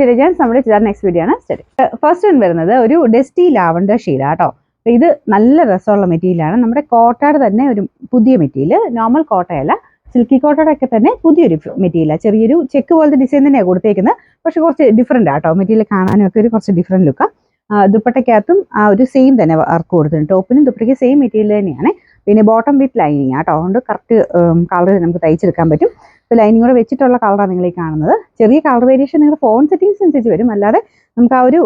Intelligence നമ്മുടെ ചെയ്ത next video ആണ് സ്റ്റഡി. ഫസ്റ്റ് വൺ വരുന്നത് ഒരു ഡസ്റ്റി ലാവൻഡർ ഷെയ്ഡാട്ടോ. ഇത് നല്ല രസമുള്ള മെറ്റീരിയലാണ്. നമ്മുടെ കോട്ടയുടെ തന്നെ ഒരു പുതിയ മെറ്റീരിയൽ, നോർമൽ കോട്ടയല്ല, സിൽക്കി കോട്ടയുടെ ഒക്കെ തന്നെ പുതിയൊരു മെറ്റീരിയലാണ്. ചെറിയൊരു ചെക്ക് പോലത്തെ ഡിസൈൻ തന്നെയാണ് കൊടുത്തേക്കുന്നത്, പക്ഷെ കുറച്ച് ഡിഫറെന്റ് ആട്ടോ. മെറ്റീരിയൽ കാണാനും ഒക്കെ ഒരു കുറച്ച് ഡിഫറെന്റ് ലുക്കാണ്. ദുപ്പട്ടയ്ക്കകത്തും ആ ഒരു സെയിം തന്നെ വർക്ക് കൊടുത്തിട്ടുണ്ട്. ടോപ്പിനും ദുപ്പട്ടയ്ക്ക് സെയിം മെറ്റീരിയൽ തന്നെയാണ്. പിന്നെ ബോട്ടം വിത്ത് ലൈനിങ് ആട്ടോ, അതുകൊണ്ട് കറക്റ്റ് കളർ നമുക്ക് തയ്ച്ചെടുക്കാൻ പറ്റും. ഇപ്പോൾ ലൈനിങ് കൂടെ വെച്ചിട്ടുള്ള കളറാണ് നിങ്ങൾ ഈ കാണുന്നത്. ചെറിയ കളർ വേരിയേഷൻ നിങ്ങളുടെ ഫോൺ സെറ്റിംഗ്സ് അനുസരിച്ച് വരും, അല്ലാതെ നമുക്ക് ആ ഒരു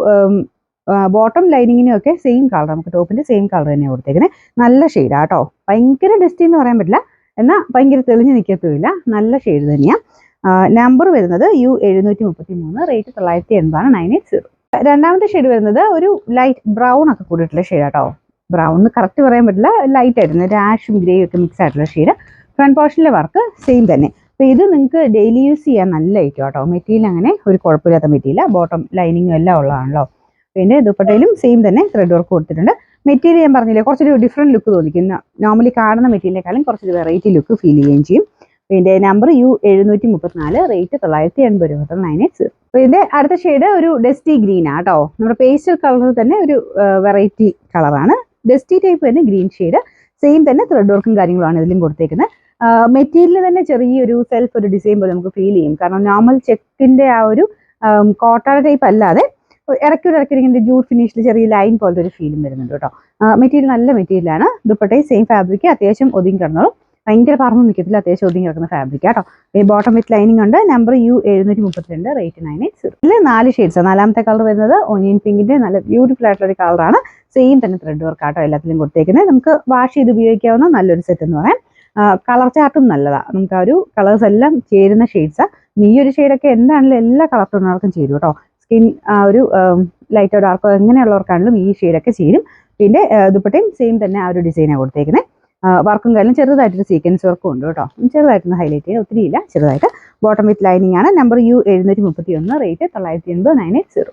ബോട്ടം ലൈനിങ്ങിനും ഒക്കെ സെയിം കളർ, നമുക്ക് ടോപ്പിന്റെ സെയിം കളർ തന്നെ കൊടുത്തേക്കുന്നത്. നല്ല ഷെയ്ഡാ കേട്ടോ. ഭയങ്കര ഡസ്റ്റി എന്ന് പറയാൻ പറ്റില്ല, എന്നാൽ ഭയങ്കര തെളിഞ്ഞ് നിൽക്കത്തുമില്ല. നല്ല ഷെയ്ഡ് തന്നെയാണ്. നമ്പർ വരുന്നത് U733, റേറ്റ് 980 980. രണ്ടാമത്തെ ഷെയ്ഡ് വരുന്നത് ഒരു ലൈറ്റ് ബ്രൗൺ ഒക്കെ കൂടിയിട്ടുള്ള ഷെയ്ഡാട്ടോ. ബ്രൗൺ കറക്റ്റ് പറയാൻ പറ്റില്ല, ലൈറ്റ് ആയിരുന്നു, രാഷും ഗ്രേയും ഒക്കെ മിക്സ് ആയിട്ടുള്ള ഷെയ്ഡ്. ഫ്രണ്ട് പോർഷനിലെ വർക്ക് സെയിം തന്നെ. അപ്പോൾ ഇത് നിങ്ങൾക്ക് ഡെയിലി യൂസ് ചെയ്യാൻ നല്ലതായിരിക്കും കേട്ടോ. മെറ്റീരിയൽ അങ്ങനെ ഒരു കുഴപ്പമില്ലാത്ത മെറ്റീരിയൽ, ബോട്ടം ലൈനിങ്ങും എല്ലാം ഉള്ളതാണല്ലോ. പിന്നെ ദുപ്പട്ടയിലും സെയിം തന്നെ ത്രെഡ് വർക്ക് കൊടുത്തിട്ടുണ്ട്. മെറ്റീരിയൽ ഞാൻ പറഞ്ഞില്ലേ, കുറച്ചൊരു ഡിഫറെൻറ്റ് ലുക്ക് തോന്നിക്കും. നോർമലി കാണുന്ന മെറ്റീരിയലിനെക്കാളും കുറച്ചൊരു വെറൈറ്റി ലുക്ക് ഫീൽ ചെയ്യുകയും ചെയ്യും. പിന്നെ നമ്പർ U734, റേറ്റ് 980 980. അപ്പോൾ ഇതിൻ്റെ അടുത്ത ഷെയ്ഡ് ഒരു ഡസ്റ്റി ഗ്രീൻ ആട്ടോ. നമ്മുടെ പേസ്റ്റൽ കളറിൽ തന്നെ ഒരു വെറൈറ്റി കളറാണ്. ഡസ്റ്റി ടൈപ്പ് തന്നെ ഗ്രീൻ ഷെയ്ഡ്, സെയിം തന്നെ ത്രെഡ് വർക്കും കാര്യങ്ങളുമാണ് ഇതിലും കൊടുത്തേക്കുന്നത്. മെറ്റീരിയൽ തന്നെ ചെറിയൊരു സെൽഫ് ഒരു ഡിസൈൻ പോലെ നമുക്ക് ഫീൽ ചെയ്യും. കാരണം നോർമൽ ചെക്കിന്റെ ആ ഒരു കോട്ടയുടെ ടൈപ്പ് അല്ലാതെ ഇടയ്ക്കിടയ്ക്ക് ജൂട്ട് ഫിനിഷിൽ ചെറിയ ലൈൻ പോലത്തെ ഒരു ഫീലും വരുന്നുണ്ട് കേട്ടോ. മെറ്റീരിയൽ നല്ല മെറ്റീരിയലാണ്. ദുപ്പട്ടയും സെയിം ഫാബ്രിക്, അത്യാവശ്യം ഒതുങ്ങി കിടന്നോളും, ഭയങ്കര പറഞ്ഞു നിൽക്കത്തില്ല, അത്യാവശ്യം ഒതുങ്ങി കിടക്കുന്ന ഫാബ്രിക് കേട്ടോ. ഈ ബോട്ടം വിത്ത് ലൈനിങ് ഉണ്ട്. Number U732, rate 980. ഇതിൽ 4 ഷെയ്ഡ്സ്. നാലാമത്തെ കളർ വരുന്നത് ഓനിയൻ പിങ്കിന്റെ നല്ല ബ്യൂട്ടിഫുൾ ആയിട്ടുള്ള ഒരു കളറാണ്. സെയിം തന്നെ ത്രെഡ് വർക്ക് ആട്ടോ എല്ലാത്തിലും കൊടുത്തേക്കുന്നത്. നമുക്ക് വാഷ് ചെയ്ത് ഉപയോഗിക്കാവുന്ന നല്ലൊരു സെറ്റ് എന്ന് പറയാം. കളർ ചാർട്ടും നല്ലതാണ്. നമുക്ക് ആ ഒരു കളേഴ്സ് എല്ലാം ചേരുന്ന ഷെയ്ഡ്സാണ്. ഈ ഒരു ഷെയ്ഡൊക്കെ എന്താണെങ്കിലും എല്ലാ കളർ ടോണുകൾക്കും ചേരും കേട്ടോ. സ്കിൻ ആ ഒരു ലൈറ്റോ ഡാർക്കോ എങ്ങനെയുള്ളവർക്കാണെങ്കിലും ഈ ഷെയ്ഡൊക്കെ ചേരും. പിന്നെ ദുപ്പട്ടയും സെയിം തന്നെ ആ ഒരു ഡിസൈനാണ് കൊടുത്തേക്കുന്നത്. വർക്കും കാര്യം ചെറുതായിട്ടൊരു സീക്വൻസ് വർക്കും ഉണ്ട് കേട്ടോ. ചെറുതായിട്ടൊന്ന് ഹൈലൈറ്റ് ചെയ്യുക, ഒത്തിരി ഇല്ല, ചെറുതായിട്ട്. ബോട്ടം വിത്ത് ലൈനിങ് ആണ്. Number U731, rate 980 980.